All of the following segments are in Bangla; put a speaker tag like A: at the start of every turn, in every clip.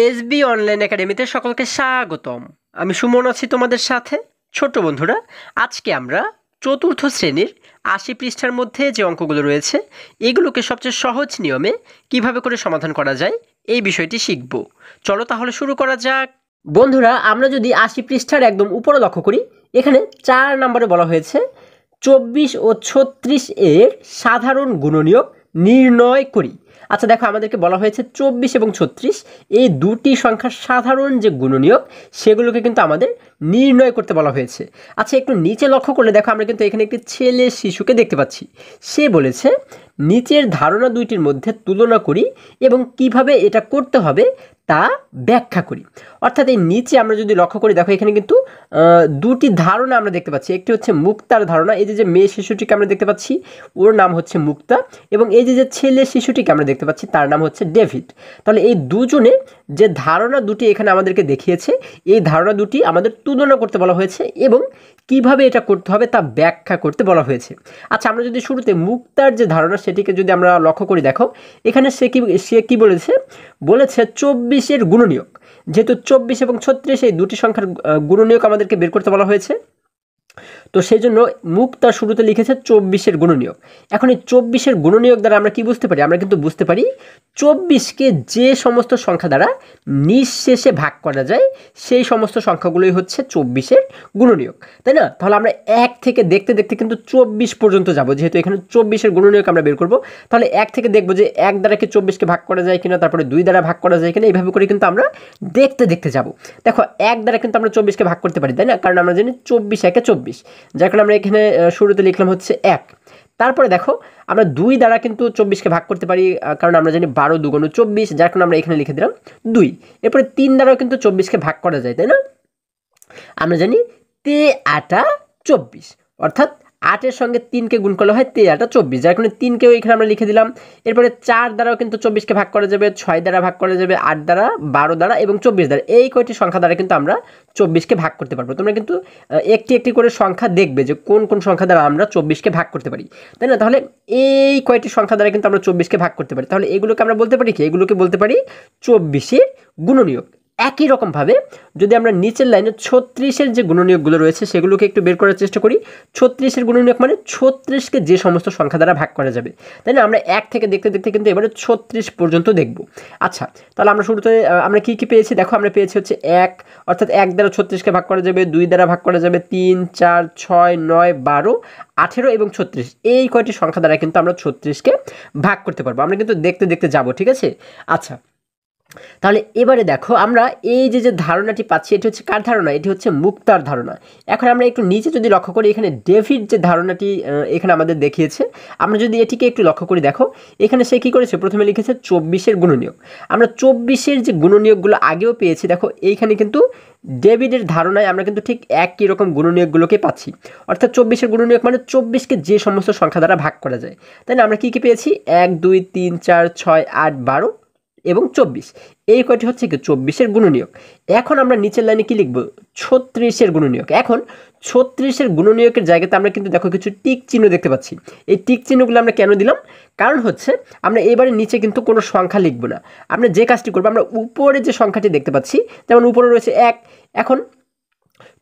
A: এসবি অনলাইন একাডেমিতে সকলকে স্বাগতম। আমি সুমন আছি তোমাদের সাথে। ছোট্ট বন্ধুরা, আজকে আমরা চতুর্থ শ্রেণীর ৮০ পৃষ্ঠার মধ্যে যে অঙ্কগুলো রয়েছে এগুলোকে সবচেয়ে সহজ নিয়মে কিভাবে করে সমাধান করা যায় এই বিষয়টি শিখব। চলো তাহলে শুরু করা যাক। বন্ধুরা, আমরা যদি ৮০ পৃষ্ঠার একদম উপরে লক্ষ্য করি, এখানে ৪ নম্বরে বলা হয়েছে ২৪ ও ৩৬ এর সাধারণ গুণনীয়ক নির্ণয় করি। আচ্ছা দেখো, আমাদেরকে বলা হয়েছে ২৪ এবং ৩৬ এই দুটি সংখ্যার সাধারণ যে গুণনীয়ক সেগুলোকে কিন্তু আমাদের নির্ণয় করতে বলা হয়েছে। আচ্ছা, একটু নিচে লক্ষ্য করলে দেখো, আমরা কিন্তু এখানে একটি ছেলে শিশুকে দেখতে পাচ্ছি। সে বলেছে নিচের ধারণা দুইটির মধ্যে তুলনা করি এবং কিভাবে এটা করতে হবে তা ব্যাখ্যা করি। অর্থাৎ এই নিচে আমরা যদি লক্ষ্য করি, দেখো এখানে কিন্তু দুটি ধারণা আমরা দেখতে পাচ্ছি। একটি হচ্ছে মুক্তার ধারণা, এই যে মেয়ে শিশুটিকে আমরা দেখতে পাচ্ছি ওর নাম হচ্ছে মুক্তা, এবং এই যে ছেলে শিশুটিকে আমরা দেখতে পাচ্ছি তার নাম হচ্ছে ডেভিড। তাহলে এই দুজনে যে ধারণা দুটি এখানে আমাদেরকে দেখিয়েছে, এই ধারণা দুটি আমাদের তুলনা করতে বলা হয়েছে এবং কিভাবে এটা করতে হবে তা ব্যাখ্যা করতে বলা হয়েছে। আচ্ছা, আমরা যদি শুরুতে মুক্তার যে ধারণা সেটিকে যদি আমরা লক্ষ্য করি, দেখো এখানে সে কি বলেছে ২৪-এর গুণনীয়ক। যেহেতু ২৪ এবং ৩৬ এই দুটি সংখ্যার গুণনীয়ক আমাদেরকে বের করতে বলা হয়েছে, তো সেই জন্য মুক্তা শুরুতে লিখেছে ২৪-এর গুণনীয়ক। এখন এই ২৪-এর গুণনীয়ক দ্বারা আমরা কি বুঝতে পারি? আমরা কিন্তু বুঝতে পারি ২৪কে যে সমস্ত সংখ্যা দ্বারা নিঃশেষে ভাগ করা যায় সেই সমস্ত সংখ্যাগুলোই হচ্ছে ২৪-এর গুণনীয়ক, তাই না? তাহলে আমরা ১ থেকে দেখতে দেখতে কিন্তু ২৪ পর্যন্ত যাব। যেহেতু এখানে ২৪-এর গুণনীয়ক আমরা বের করব, তাহলে ১ থেকে দেখব যে ১ দ্বারা কি ২৪কে ভাগ করা যায় কিনা, তারপরে ২ দ্বারা ভাগ করা যায় কিনা, এইভাবে করে কিন্তু আমরা দেখতে দেখতে যাব। দেখো ১ দ্বারা কিন্তু আমরা ২৪কে ভাগ করতে পারি, তাই না? কারণ আমরা জানি ২৪ একে ২৪, যার কারণে আমরা এখানে শুরুতে লিখলাম হচ্ছে ১। তারপরে দেখো আমরা ২ দ্বারা কিন্তু ২৪কে ভাগ করতে পারি, কারণ আমরা জানি ১২ × ২ = ২৪, যার কারণে আমরা এখানে লিখে দিলাম ২। এরপরে ৩ দ্বারাও কিন্তু ২৪কে ভাগ করা যায়, তাই না? আমরা জানি ৩-৮-২৪, অর্থাৎ ৮-এর সঙ্গে ৩কে গুণ করলে হয় ৩-৮-২৪, যার কারণে ৩কেও এখানে আমরা লিখে দিলাম। এরপরে ৪ দ্বারাও কিন্তু ২৪কে ভাগ করা যাবে, ৬ দ্বারা ভাগ করা যাবে, ৮ দ্বারা, ১২ দ্বারা এবং ২৪ দ্বারা। এই কয়টি সংখ্যা দ্বারা কিন্তু আমরা ২৪কে ভাগ করতে পারবো। তোমরা কিন্তু একটি একটি করে সংখ্যা দেখবে যে কোন কোন সংখ্যা দ্বারা আমরা ২৪কে ভাগ করতে পারি, তাই না? তাহলে এই কয়টি সংখ্যা দ্বারা কিন্তু আমরা ২৪কে ভাগ করতে পারি। তাহলে এগুলোকে আমরা বলতে পারি কি? এগুলোকে বলতে পারি ২৪-এর গুণনীয়ক। একই রকমভাবে যদি আমরা নিচের লাইনে ৩৬-এর যে গুণনীয়কগুলো রয়েছে সেগুলোকে একটু বের করার চেষ্টা করি। ৩৬-এর গুণনীয়ক মানে ৩৬কে যে সমস্ত সংখ্যা দ্বারা ভাগ করা যাবে, তাই না? আমরা ১ থেকে দেখতে দেখতে কিন্তু এবারে ৩৬ পর্যন্ত দেখব। আচ্ছা, তাহলে আমরা শুরুতে আমরা কি কি পেয়েছি? দেখো আমরা পেয়েছি হচ্ছে ১, অর্থাৎ ১ দ্বারা ৩৬কে ভাগ করা যাবে, ২ দ্বারা ভাগ করা যাবে, ৩, ৪, ৬, ৯, ১২, ১৮ এবং ৩৬। এই কয়টি সংখ্যা দ্বারা কিন্তু আমরা ৩৬কে ভাগ করতে পারবো। আমরা কিন্তু দেখতে দেখতে যাব, ঠিক আছে? আচ্ছা, তাহলে এবারে দেখো আমরা এই যে ধারণাটি পাচ্ছি, এটি হচ্ছে কার ধারণা? এটি হচ্ছে মুক্তার ধারণা। এখন আমরা একটু নিচে যদি লক্ষ্য করি, এখানে ডেভিড যে ধারণাটি এখানে আমাদের দেখিয়েছে, আমরা যদি এটিকে একটু লক্ষ্য করি, দেখো এখানে সে কী করেছে? প্রথমে লিখেছে ২৪-এর গুণনীয়ক। আমরা ২৪-এর যে গুণনীয়কগুলো আগেও পেয়েছি, দেখো এইখানে কিন্তু ডেভিডের ধারণায় আমরা কিন্তু ঠিক একই রকম গুণনীয়কগুলোকে পাচ্ছি। অর্থাৎ ২৪-এর গুণনীয়ক মানে ২৪কে যে সমস্ত সংখ্যা দ্বারা ভাগ করা যায়, তাই না? আমরা কী কী পেয়েছি? ১, ২, ৩, ৪, ৬, ৮, ১২ এবং ২৪। এই কয়টি হচ্ছে কি ২৪-এর গুণনীয়ক। এখন আমরা নিচের লাইনে কি লিখব? ৩৬-এর গুণনীয়ক। এখন ৩৬-এর গুণনীয়কের জায়গাতে আমরা কিন্তু দেখো কিছু টিক চিহ্ন দেখতে পাচ্ছি। এই টিক চিহ্নগুলো আমরা কেন দিলাম? কারণ হচ্ছে আমরা এবারে নিচে কিন্তু কোনো সংখ্যা লিখব না। আমরা যে কাজটি করবো, আমরা উপরে যে সংখ্যাটি দেখতে পাচ্ছি, যেমন উপরে রয়েছে ১, এখন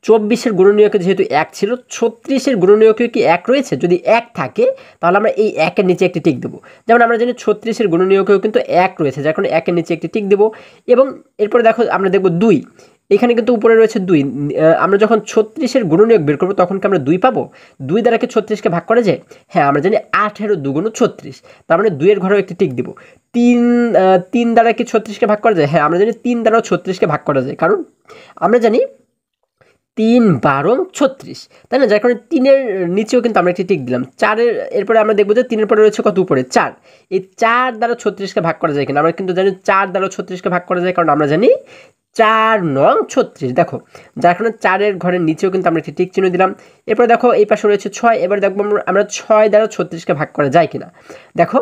A: ২৪-এর গুণনীয়কে যেহেতু ১ ছিল, ৩৬-এর গুণনীয়কে কি ১ রয়েছে? যদি ১ থাকে তাহলে আমরা এই ১-এর নিচে একটি টিক দেবো। যেমন আমরা জানি ৩৬-এর গুণনীয়কেও কিন্তু ১ রয়েছে, যার কারণে ১-এর নিচে একটি টিক দেবো। এবং এরপরে দেখো আমরা দেখব ২, এখানে কিন্তু উপরে রয়েছে ২। আমরা যখন ৩৬-এর গুণনীয়ক বের করবো তখন কি আমরা ২ পাবো? ২ দ্বারা কি ৩৬কে ভাগ করা যায়? হ্যাঁ, আমরা জানি ১৮ × ২ = ৩৬, তার মানে ২-এর ঘরেও একটি টিক দেবো। ৩ দ্বারা কি ৩৬কে ভাগ করা যায়? হ্যাঁ, আমরা জানি ৩ দ্বারাও ৩৬কে ভাগ করা যায়, কারণ আমরা জানি ৩, ১২, ৩৬, তাই না? যার কারণে ৩-এর নিচেও কিন্তু আমরা একটি টিক দিলাম। ৪-এর এরপরে আমরা দেখবো যে ৩-এর পরে রয়েছে কত উপরে? ৪। এই ৪ দ্বারা ৩৬কে ভাগ করা যায় কিনা? আমরা কিন্তু জানি ৪ দ্বারা ৩৬কে ভাগ করা যায়, কারণ আমরা জানি ৪ নং ৩৬। দেখো, যার কারণে ৪-এর ঘরের নিচেও কিন্তু আমরা একটি টিক চিহ্ন দিলাম। এরপরে দেখো এই পাশে রয়েছে ৬। এবার দেখবো আমরা ৬ দ্বারা ৩৬কে ভাগ করা যায় কিনা। দেখো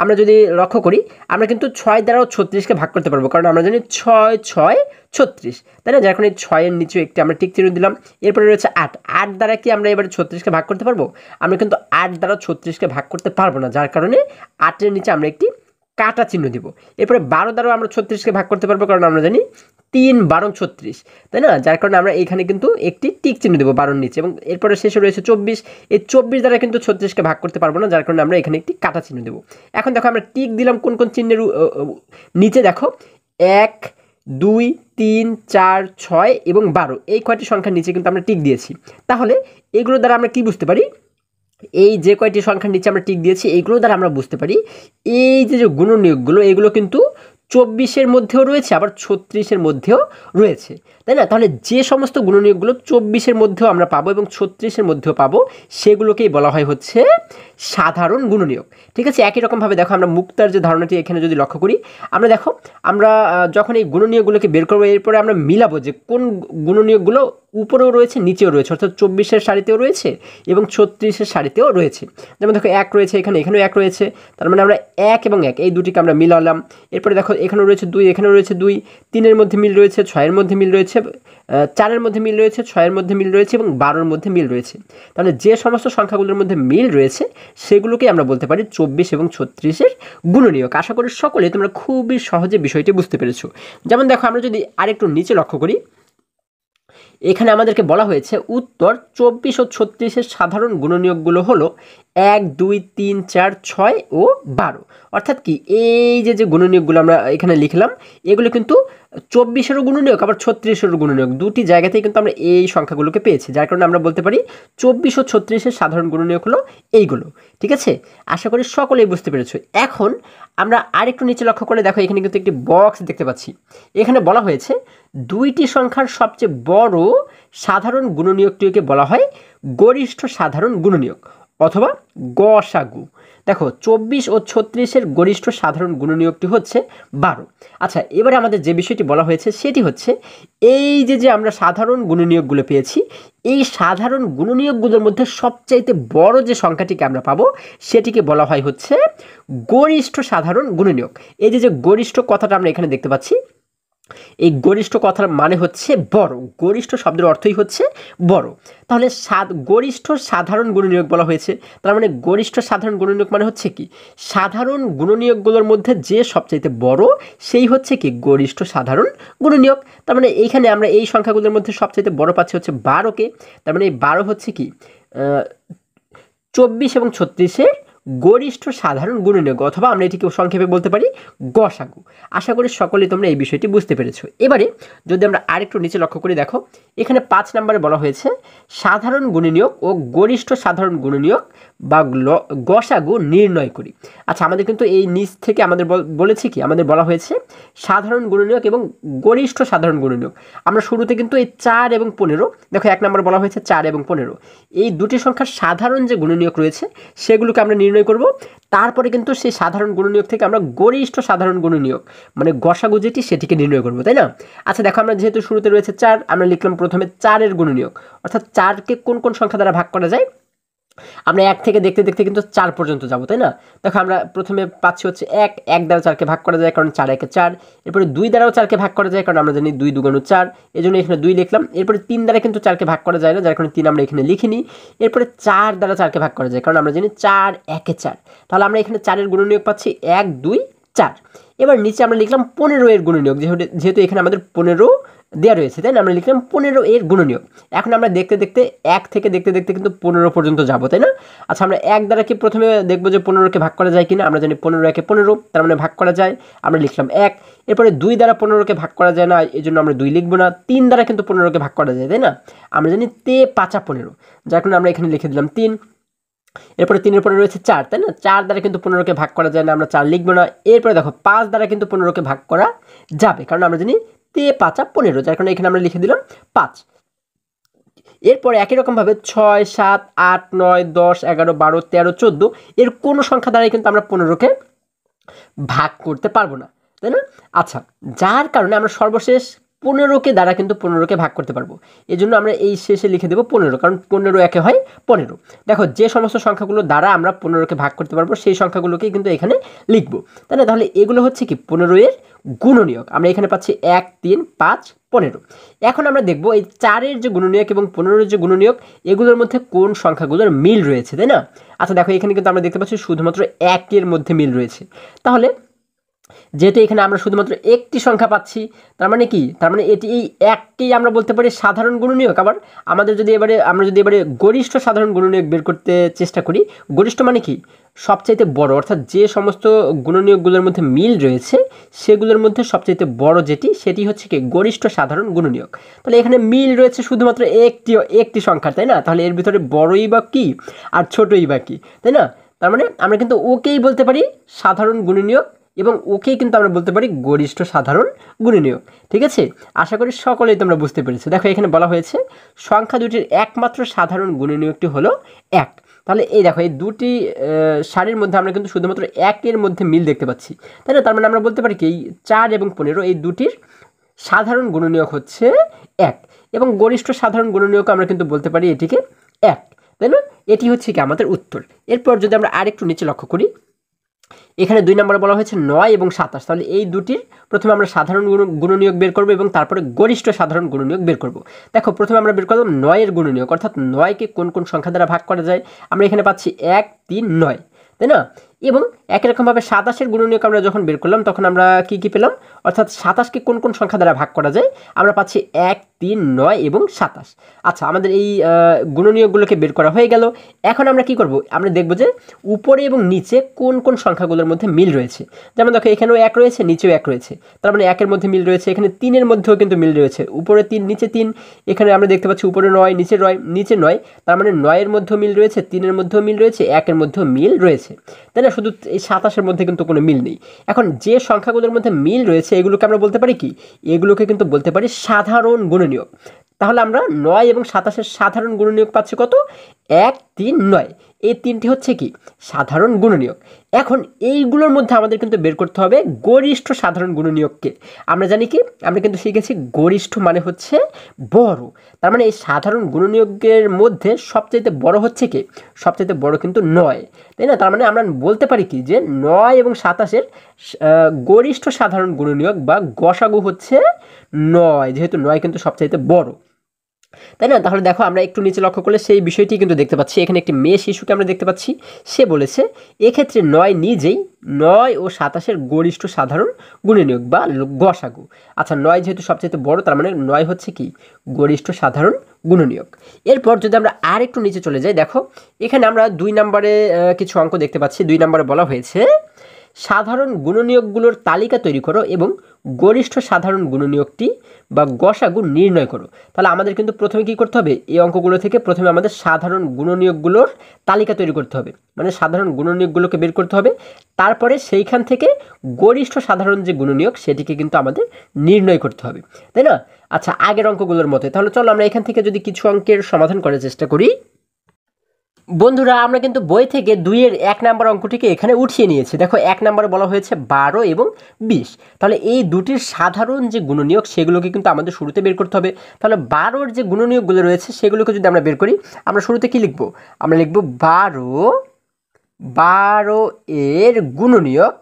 A: আমরা যদি লক্ষ্য করি, আমরা কিন্তু ৬ দ্বারাও ৩৬কে ভাগ করতে পারবো, কারণ আমরা জানি ৬, ৬, ৩৬, তাই না? যার কারণে ৬-এর নিচেও একটি আমরা টিক চিহ্ন দিলাম। এরপরে রয়েছে ৮। ৮ দ্বারা কি আমরা এবারে ৩৬কে ভাগ করতে পারবো? আমরা কিন্তু ৮ দ্বারা ৩৬কে ভাগ করতে পারবো না, যার কারণে ৮-এর নিচে আমরা একটি কাটা চিহ্ন দিব। এরপরে 12 দ্বারাও আমরা 36কে ভাগ করতে পারবো, কারণ আমরা জানি 3 12 36, তাই না? যার কারণে আমরা এইখানে কিন্তু একটি টিক চিহ্ন দেবো 12 নিচে, এবং এরপরে শেষে রয়েছে 24। এই 24 দ্বারা কিন্তু 36কে ভাগ করতে পারবো না, যার কারণে আমরা এখানে একটি কাটা চিহ্ন দেবো। এখন দেখো আমরা টিক দিলাম কোন কোন চিহ্নের নিচে, দেখো 1 2 3 4 6 এবং 12 এই কয়টি সংখ্যার নিচে কিন্তু আমরা টিক দিয়েছি। তাহলে এগুলো দ্বারা আমরা কি বুঝতে পারি, এই যে কয়টি সংখ্যার নিচে আমরা টিক দিয়েছি এইগুলো দ্বারা আমরা বুঝতে পারি এই যে যে গুণনীয়কগুলো এগুলো কিন্তু 24-এর মধ্যেও রয়েছে, আবার 36-এর মধ্যেও রয়েছে, তাই না? তাহলে যে সমস্ত গুণনীয়কগুলো 24-এর মধ্যেও আমরা পাবো এবং 36-এর মধ্যেও পাবো সেগুলোকেই বলা হয় হচ্ছে সাধারণ গুণনীয়ক। ঠিক আছে, একই রকমভাবে দেখো আমরা মুক্তার যে ধারণাটি এখানে যদি লক্ষ্য করি, আমরা দেখো আমরা যখন এই গুণনীয়কগুলোকে বের করবো এরপরে আমরা মিলাবো যে কোন গুণনীয়কগুলো উপরেও রয়েছে নিচেও রয়েছে, অর্থাৎ 24-এর সারিতেও রয়েছে এবং 36-এর সারিতেও রয়েছে। যেমন দেখো 1 রয়েছে এখানে, এখানেও 1 রয়েছে, তার মানে আমরা 1 এবং 1 এই দুটিকে আমরা মিলালাম। এরপরে দেখো এখানেও রয়েছে 2, এখানেও রয়েছে 2, 3-এর মধ্যে মিল রয়েছে, 6-এর মধ্যে মিল রয়েছে, 4-এর মধ্যে মিল রয়েছে, 6-এর মধ্যে মিল রয়েছে এবং 12-এর মধ্যে মিল রয়েছে। তাহলে যে সমস্ত সংখ্যাগুলোর মধ্যে মিল রয়েছে সেগুলোকে আমরা বলতে পারি 24 এবং 36-এর গুণনীয়ক। আশা করি সকলে তোমরা খুবই সহজে বিষয়টি বুঝতে পেরেছো। যেমন দেখো আমরা যদি আরেকটু নিচে লক্ষ্য করি, এখানে আমাদেরকে বলা হয়েছে উত্তর 24 ও 36-এর সাধারণ গুণনীয়কগুলো হলো 1 2 3 4 6 ও 12। অর্থাৎ কি এই যে যে গুণনীয়কগুলো আমরা এখানে লিখলাম এগুলো কিন্তু 24-এরও গুণনীয়ক আবার 36-এরও গুণনীয়ক, দুটি জায়গাতেই কিন্তু আমরা এই সংখ্যাগুলোকে পেয়েছি, যার কারণে আমরা বলতে পারি 24 ও 36-এর সাধারণ গুণনীয়ক হলো এইগুলো। ঠিক আছে, আশা করি সকলেই বুঝতে পেরেছো। এখন আমরা আরেকটু নিচে লক্ষ্য করে দেখো এখানে কিন্তু একটি বক্স দেখতে পাচ্ছি। এখানে বলা হয়েছে দুইটি সংখ্যার সবচেয়ে বড় সাধারণ গুণনীয়কটিকে বলা হয় গরিষ্ঠ সাধারণ গুণনীয়ক অথবা গসাগু। দেখো 24 ও 36-এর গরিষ্ঠ সাধারণ গুণনীয়কটি হচ্ছে 12। আচ্ছা, এবারে আমাদের যে বিষয়টি বলা হয়েছে সেটি হচ্ছে এই যে যে আমরা সাধারণ গুণনীয়কগুলো পেয়েছি এই সাধারণ গুণনীয়কগুলোর মধ্যে সবচাইতে বড় যে সংখ্যাটিকে আমরা পাবো সেটিকে বলা হয় হচ্ছে গরিষ্ঠ সাধারণ গুণনীয়ক। এই যে যে গরিষ্ঠ কথাটা আমরা এখানে দেখতে পাচ্ছি, এই গরিষ্ঠ কথার মানে হচ্ছে বড়, গরিষ্ঠ শব্দের অর্থই হচ্ছে বড়। তাহলে গরিষ্ঠ সাধারণ গুণনীয়ক বলা হয়েছে, তার মানে গরিষ্ঠ সাধারণ গুণনীয়ক মানে হচ্ছে কি সাধারণ গুণনীয়কগুলোর মধ্যে যে সবচাইতে বড় সেই হচ্ছে কি গরিষ্ঠ সাধারণ গুণনীয়ক। তার মানে এইখানে আমরা এই সংখ্যাগুলোর মধ্যে সবচাইতে বড় পাচ্ছি হচ্ছে 12কে, তার মানে এই 12 হচ্ছে কি 24 এবং 36-এর গরিষ্ঠ সাধারণ গুণনীয়ক, অথবা আমরা এটিকে সংক্ষেপে বলতে পারি গসাগু। আশা করি সকলেই তোমরা এই বিষয়টি বুঝতে পেরেছো। এবারে যদি আমরা আরেকটু নিচে লক্ষ্য করি, দেখো এখানে 5 নম্বরে বলা হয়েছে সাধারণ গুণনীয়ক ও গরিষ্ঠ সাধারণ গুণনীয়ক বা গসাগু নির্ণয় করি। আচ্ছা, আমাদের কিন্তু এই নিচ থেকে আমাদের বলেছে কি আমাদের বলা হয়েছে সাধারণ গুণনীয়ক এবং গরিষ্ঠ সাধারণ গুণনীয়ক। আমরা শুরুতে কিন্তু এই 4 এবং 15, দেখো 1 নম্বরে বলা হয়েছে 4 এবং 15, এই দুটি সংখ্যার সাধারণ যে গুণনীয়ক রয়েছে সেগুলোকে আমরা নির্ণয় করব। তারপরে কিন্তু সেই সাধারণ গুণনীয়ক থেকে আমরা গরিষ্ঠ সাধারণ গুণনীয়ক মানে গসাগু যেটি সেটিকে নির্ণয় করব, তাই না? আচ্ছা দেখো, আমরা যেহেতু শুরুতে রয়েছে 4, আমরা লিখলাম প্রথমে 4-এর গুণনীয়ক, অর্থাৎ 4কে কোন কোন সংখ্যা দ্বারা ভাগ করা যায়, আমরা 1 থেকে দেখতে দেখতে কিন্তু 4 পর্যন্ত যাব, তাই না? দেখো আমরা প্রথমে পাচ্ছি হচ্ছে 1 দ্বারা 4কে ভাগ করা যায় কারণ 4 1 4, এরপরে 2 দ্বারাও 4কে ভাগ করা যায় কারণ আমরা জানি 2 2 4, এজন্য এখানে 2 লিখলাম। এরপরে 3 দ্বারা কিন্তু 4কে ভাগ করা যায় না, যার কারণে 3 আমরা এখানে লিখিনি। এরপরে 4 দ্বারা 4কে ভাগ করা যায় কারণ আমরা জানি 4 1 4, তাহলে আমরা এখানে 4-এর গুণনীয়ক পাচ্ছি 1 2 4। এবার নিচে আমরা লিখলাম 15-এর গুণনীয়ক, যেহেতু এখানে আমাদের 15 দেওয়া রয়েছে, তাই না? আমরা লিখলাম 15-এর গুণনীয়ক। এখন আমরা দেখতে দেখতে 1 থেকে দেখতে দেখতে কিন্তু 15 পর্যন্ত যাবো, তাই না? আচ্ছা, আমরা 1 দ্বারা কি প্রথমে দেখবো যে 15কে ভাগ করা যায় কিনা, আমরা জানি 15 1 15, তার মানে ভাগ করা যায়, আমরা লিখলাম 1। এরপরে 2 দ্বারা 15কে ভাগ করা যায় না, এই জন্য আমরা 2 লিখবো না। 3 দ্বারা কিন্তু 15কে ভাগ করা যায়, তাই না? আমরা জানি 3 5 15, যার কারণে আমরা এখানে লিখে দিলাম 3। এরপরে 3-এর পরে রয়েছে 4, তাই না? 4 দ্বারা কিন্তু 15কে ভাগ করা যায় না, আমরা 4 লিখবো না। এরপরে দেখো 5 দ্বারা কিন্তু 15কে ভাগ করা যাবে কারণ আমরা জানি 3 5 15, যার কারণে এখানে আমরা লিখে দিলাম 5। এরপরে একই রকমভাবে 6 7 8 9 10 11 12 13 14 এর কোনো সংখ্যা দ্বারাই কিন্তু আমরা 15কে ভাগ করতে পারবো না, তাই না? আচ্ছা, যার কারণে আমরা সর্বশেষ 15কে দ্বারা কিন্তু 15কে ভাগ করতে পারবো, এই জন্য আমরা এই শেষে লিখে দেবো 15, কারণ 15 একে হয় 15। দেখো যে সমস্ত সংখ্যাগুলো দ্বারা আমরা 15কে ভাগ করতে পারবো সেই সংখ্যাগুলোকেই কিন্তু এখানে লিখবো, তাই না? তাহলে এগুলো হচ্ছে কি 15-এর গুণনীয়ক। আমরা এখানে পাচ্ছি 1 3 5 15। এখন আমরা দেখবো এই 4-এর যে গুণনীয়ক এবং 15-এর যে গুণনীয়ক এগুলোর মধ্যে কোন সংখ্যাগুলোর মিল রয়েছে, তাই না? আচ্ছা দেখো, এখানে কিন্তু আমরা দেখতে পাচ্ছি শুধুমাত্র 1-এর মধ্যে মিল রয়েছে। তাহলে যেহেতু এখানে আমরা শুধুমাত্র একটি সংখ্যা পাচ্ছি, তার মানে কি, তার মানে এটি এই এককেই আমরা বলতে পারি সাধারণ গুণনীয়ক। আবার আমরা যদি এবারে গরিষ্ঠ সাধারণ গুণনীয়ক বের করতে চেষ্টা করি, গরিষ্ঠ মানে কি, সবচাইতে বড়, অর্থাৎ যে সমস্ত গুণনীয়কগুলোর মধ্যে মিল রয়েছে সেগুলোর মধ্যে সবচাইতে বড় যেটি, সেটি হচ্ছে কি গরিষ্ঠ সাধারণ গুণনীয়ক। তাহলে এখানে মিল রয়েছে শুধুমাত্র একটি সংখ্যা, তাই না? তাহলে এর ভিতরে বড়ই বা কি আর ছোটই বা কি, তাই না? তার মানে আমরা কিন্তু ওকেই বলতে পারি সাধারণ গুণনীয়ক এবং ওকেই কিন্তু আমরা বলতে পারি গরিষ্ঠ সাধারণ গুণনীয়ক। ঠিক আছে, আশা করি সকলেই তোমরা বুঝতে পেরেছো। দেখো এখানে বলা হয়েছে সংখ্যা দুটির একমাত্র সাধারণ গুণনীয়কটি হলো 1। তাহলে এই দেখো এই দুটি সারির মধ্যে আমরা কিন্তু শুধুমাত্র 1-এর মধ্যে মিল দেখতে পাচ্ছি, তাই না? তার মানে আমরা বলতে পারি কি এই 4 এবং 15 এই দুটির সাধারণ গুণনীয়ক হচ্ছে 1 এবং গরিষ্ঠ সাধারণ গুণনীয়ক আমরা কিন্তু বলতে পারি এটিকে 1, তাই না? এটি হচ্ছে কি আমাদের উত্তর। এরপর যদি আমরা আরেকটু নিচে লক্ষ্য করি, এখানে 2 নম্বরে বলা হয়েছে 9 এবং 27। তাহলে এই দুটির প্রথমে আমরা সাধারণ গুণনীয়ক বের করব এবং তারপরে গরিষ্ঠ সাধারণ গুণনীয়ক বের করব। দেখো প্রথমে আমরা বের করলাম 9-এর গুণনীয়ক, অর্থাৎ 9কে কোন কোন সংখ্যা দ্বারা ভাগ করা যায়। আমরা এখানে পাচ্ছি 1, 3, 9, তাই না? এবং একই রকমভাবে 27-এর গুণনীয়ক আমরা যখন বের করলাম তখন আমরা কি পেলাম, অর্থাৎ 27কে কোন কোন সংখ্যা দ্বারা ভাগ করা যায়, আমরা পাচ্ছি 1, 3, 9 এবং 27। আচ্ছা, আমাদের এই গুণনীয়কগুলোকে বের করা হয়ে গেল। এখন আমরা কি করব, আমরা দেখব যে উপরে এবং নিচে কোন কোন সংখ্যাগুলোর মধ্যে মিল রয়েছে। যেমন দেখো এখানেও 1 রয়েছে, নিচেও 1 রয়েছে, তার মানে 1-এর মধ্যে মিল রয়েছে। এখানে 3-এর মধ্যেও কিন্তু মিল রয়েছে, উপরে 3 নিচে 3। এখানে আমরা দেখতে পাচ্ছি উপরে 9 নিচে 9, তার মানে 9-এর মধ্যেও মিল রয়েছে, 3-এর মধ্যেও মিল রয়েছে, 1-এর মধ্যেও মিল রয়েছে, তাই না? শুধু এই 27-এর মধ্যে কিন্তু কোনো মিল নেই। এখন যে সংখ্যাগুলোর মধ্যে মিল রয়েছে এগুলোকে আমরা বলতে পারি কি, এগুলোকে কিন্তু বলতে পারি সাধারণ গুণনীয়ক। তাহলে আমরা 9 এবং 27-এর সাধারণ গুণনীয়ক পাচ্ছি কত, 1, 3, 9। এই তিনটি হচ্ছে কি সাধারণ গুণনীয়ক। এখন এইগুলোর মধ্যে আমাদের কিন্তু বের করতে হবে গরিষ্ঠ সাধারণ গুণনীয়ককে। আমরা জানি কি, আমরা কিন্তু শিখেছি গরিষ্ঠ মানে হচ্ছে বড়। তার মানে এই সাধারণ গুণনীয়কের মধ্যে সবচাইতে বড় হচ্ছে কি, সবচাইতে বড় কিন্তু 9, তাই না? তার মানে আমরা বলতে পারি কি যে 9 এবং 27-এর গরিষ্ঠ সাধারণ গুণনীয়ক বা গসাগু হচ্ছে 9, যেহেতু 9 কিন্তু সবচাইতে বড়, তাই না? তাহলে দেখো আমরা একটু নিচে লক্ষ্য করলে সেই বিষয়টি কিন্তু দেখতে পাচ্ছি। এখানে একটি মেয়ে শিশুকে আমরা দেখতে পাচ্ছি, সে বলেছে এক্ষেত্রে 9 নিজেই 9 ও 27-এর গরিষ্ঠ সাধারণ গুণনীয়ক বা গসাগু। আচ্ছা, 9 যেহেতু সবচেয়ে বড়, তার মানে 9 হচ্ছে কি গরিষ্ঠ সাধারণ গুণনীয়ক। এরপর যদি আমরা আর একটু নিচে চলে যাই, দেখো এখানে আমরা 2 নম্বরে কিছু অঙ্ক দেখতে পাচ্ছি। 2 নম্বরে বলা হয়েছে সাধারণ গুণনীয়কগুলোর তালিকা তৈরি করো এবং গরিষ্ঠ সাধারণ গুণনীয়কটি বা গসাগু নির্ণয় করো। তাহলে আমাদের কিন্তু প্রথমে কি করতে হবে, এই অঙ্কগুলো থেকে প্রথমে আমাদের সাধারণ গুণনীয়কগুলোর তালিকা তৈরি করতে হবে, মানে সাধারণ গুণনীয়কগুলোকে বের করতে হবে। তারপরে সেইখান থেকে গরিষ্ঠ সাধারণ যে গুণনীয়ক সেটিকে কিন্তু আমাদের নির্ণয় করতে হবে, তাই না? আচ্ছা, আগের অঙ্কগুলোর মতো তাহলে চলো আমরা এখান থেকে যদি কিছু অঙ্কের সমাধান করার চেষ্টা করি। বন্ধুরা, আমরা কিন্তু বই থেকে 2-এর 1 নম্বর অঙ্কটিকে এখানে উঠিয়ে নিয়েছি। দেখো 1 নম্বরে বলা হয়েছে 12 এবং 20। তাহলে এই দুটির সাধারণ যে গুণনীয়ক সেগুলোকে কিন্তু আমাদের শুরুতে বের করতে হবে। তাহলে 12-র যে গুণনীয়কগুলো রয়েছে সেগুলোকে যদি আমরা বের করি, আমরা শুরুতে কি লিখব, আমরা লিখব 12 এর গুণনীয়ক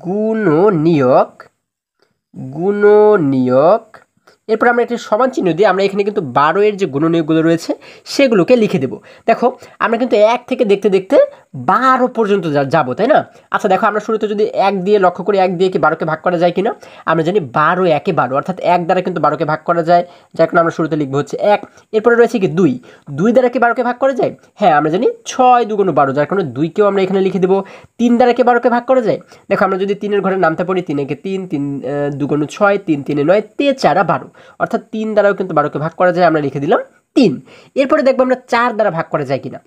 A: গুণনীয়ক গুণনীয়ক এরপর আমরা একটি সমান চিহ্ন দিয়ে আমরা এখানে কিন্তু 12-এর যে গুণনীয়কগুলো রয়েছে সেগুলোকে লিখে দেব। দেখো আমরা কিন্তু 1 থেকে দেখতে দেখতে 12 পর্যন্ত যাব, তাই না? আচ্ছা দেখো, আমরা শুরুতে যদি 1 দিয়ে লক্ষ্য করি, 1 দিয়ে কি 12কে ভাগ করা যায় কিনা? আমরা জানি 12 1-এ 12, অর্থাৎ 1 দ্বারা কিন্তু 12কে ভাগ করা যায়, যার কারণে আমরা শুরুতে লিখবো হচ্ছে 1। এরপরে রয়েছে কি 2 দ্বারা কি 12কে ভাগ করা যায়? হ্যাঁ, আমরা জানি 6 2 12, যার কারণে 2কেও আমরা এখানে লিখে দেবো। 3 দ্বারা কি 12কে ভাগ করা যায়? দেখো আমরা যদি 3-এর ঘরে নামতে পড়ি, 3 একে 3, 3 2 6, 3 3 9, 3 4 12, অর্থাৎ 3 দ্বারাও কিন্তু 12কে ভাগ করা যায়, আমরা লিখে দিলাম 3। এরপরে দেখবো আমরা 4 দ্বারা ভাগ করা যায় কিনা।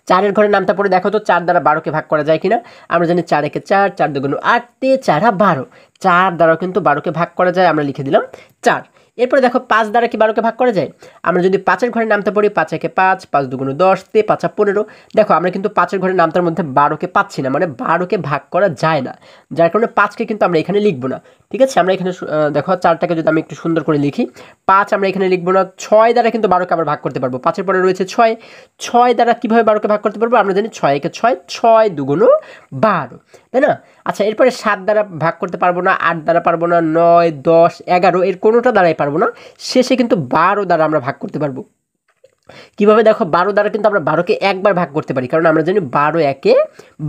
A: 4-এর ঘরে নামটা পড়ে দেখো তো 4 দ্বারা 12কে ভাগ করা যায় কিনা। আমরা জানি 4 একে 4, 4 2 8, 3 4 12, 4 দ্বারাও কিন্তু 12কে ভাগ করা যায়, আমরা লিখে দিলাম 4। এরপরে দেখো 5 দ্বারা কি 12কে ভাগ করা যায়? আমরা যদি 5-এর ঘরে নামতে পড়ি, 5 একে 5, 5 2 10, 3 5 15। দেখো আমরা কিন্তু 5-এর ঘরে নামতার মধ্যে 12কে পাচ্ছি না, মানে 12কে ভাগ করা যায় না, যার কারণে 5কে কিন্তু আমরা এখানে লিখবো না। ঠিক আছে, আমরা এখানে দেখো 4টাকে যদি আমি একটু সুন্দর করে লিখি, 5 আমরা এখানে লিখবো না। 6 দ্বারা কিন্তু 12কে আবার ভাগ করতে পারবো। 5-এর পরে রয়েছে 6 দ্বারা কীভাবে 12কে ভাগ করতে পারবো? আমরা জানি 6 একে 6, 6 2 12, তাই না? আচ্ছা, এরপরে 7 দ্বারা ভাগ করতে পারবো না, 8 দ্বারা পারবো না, 9 10 11 এর কোনোটা দ্বারাই পারবো না। শেষে কিন্তু 12 দ্বারা আমরা ভাগ করতে পারবো। কিভাবে? দেখো 12 দ্বারা কিন্তু আমরা 12কে একবার ভাগ করতে পারি, কারণ আমরা জানি 12 1-এ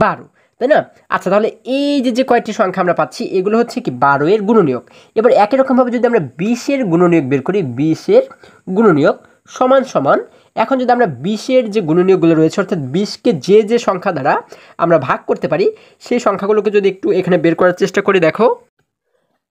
A: 12, তাই না? আচ্ছা, তাহলে এই যে কয়টি সংখ্যা আমরা পাচ্ছি এগুলো হচ্ছে কি 12 এর গুণনীয়ক। এবার একই রকমভাবে যদি আমরা 20 এর গুণনীয়ক বের করি, 20 এর গুণনীয়ক সমান সমান, এখন যদি আমরা 20 এর যে গুণনীয়কগুলো রয়েছে অর্থাৎ 20কে যে সংখ্যা দ্বারা আমরা ভাগ করতে পারি সেই সংখ্যাগুলোকে যদি একটু এখানে বের করার চেষ্টা করি, দেখো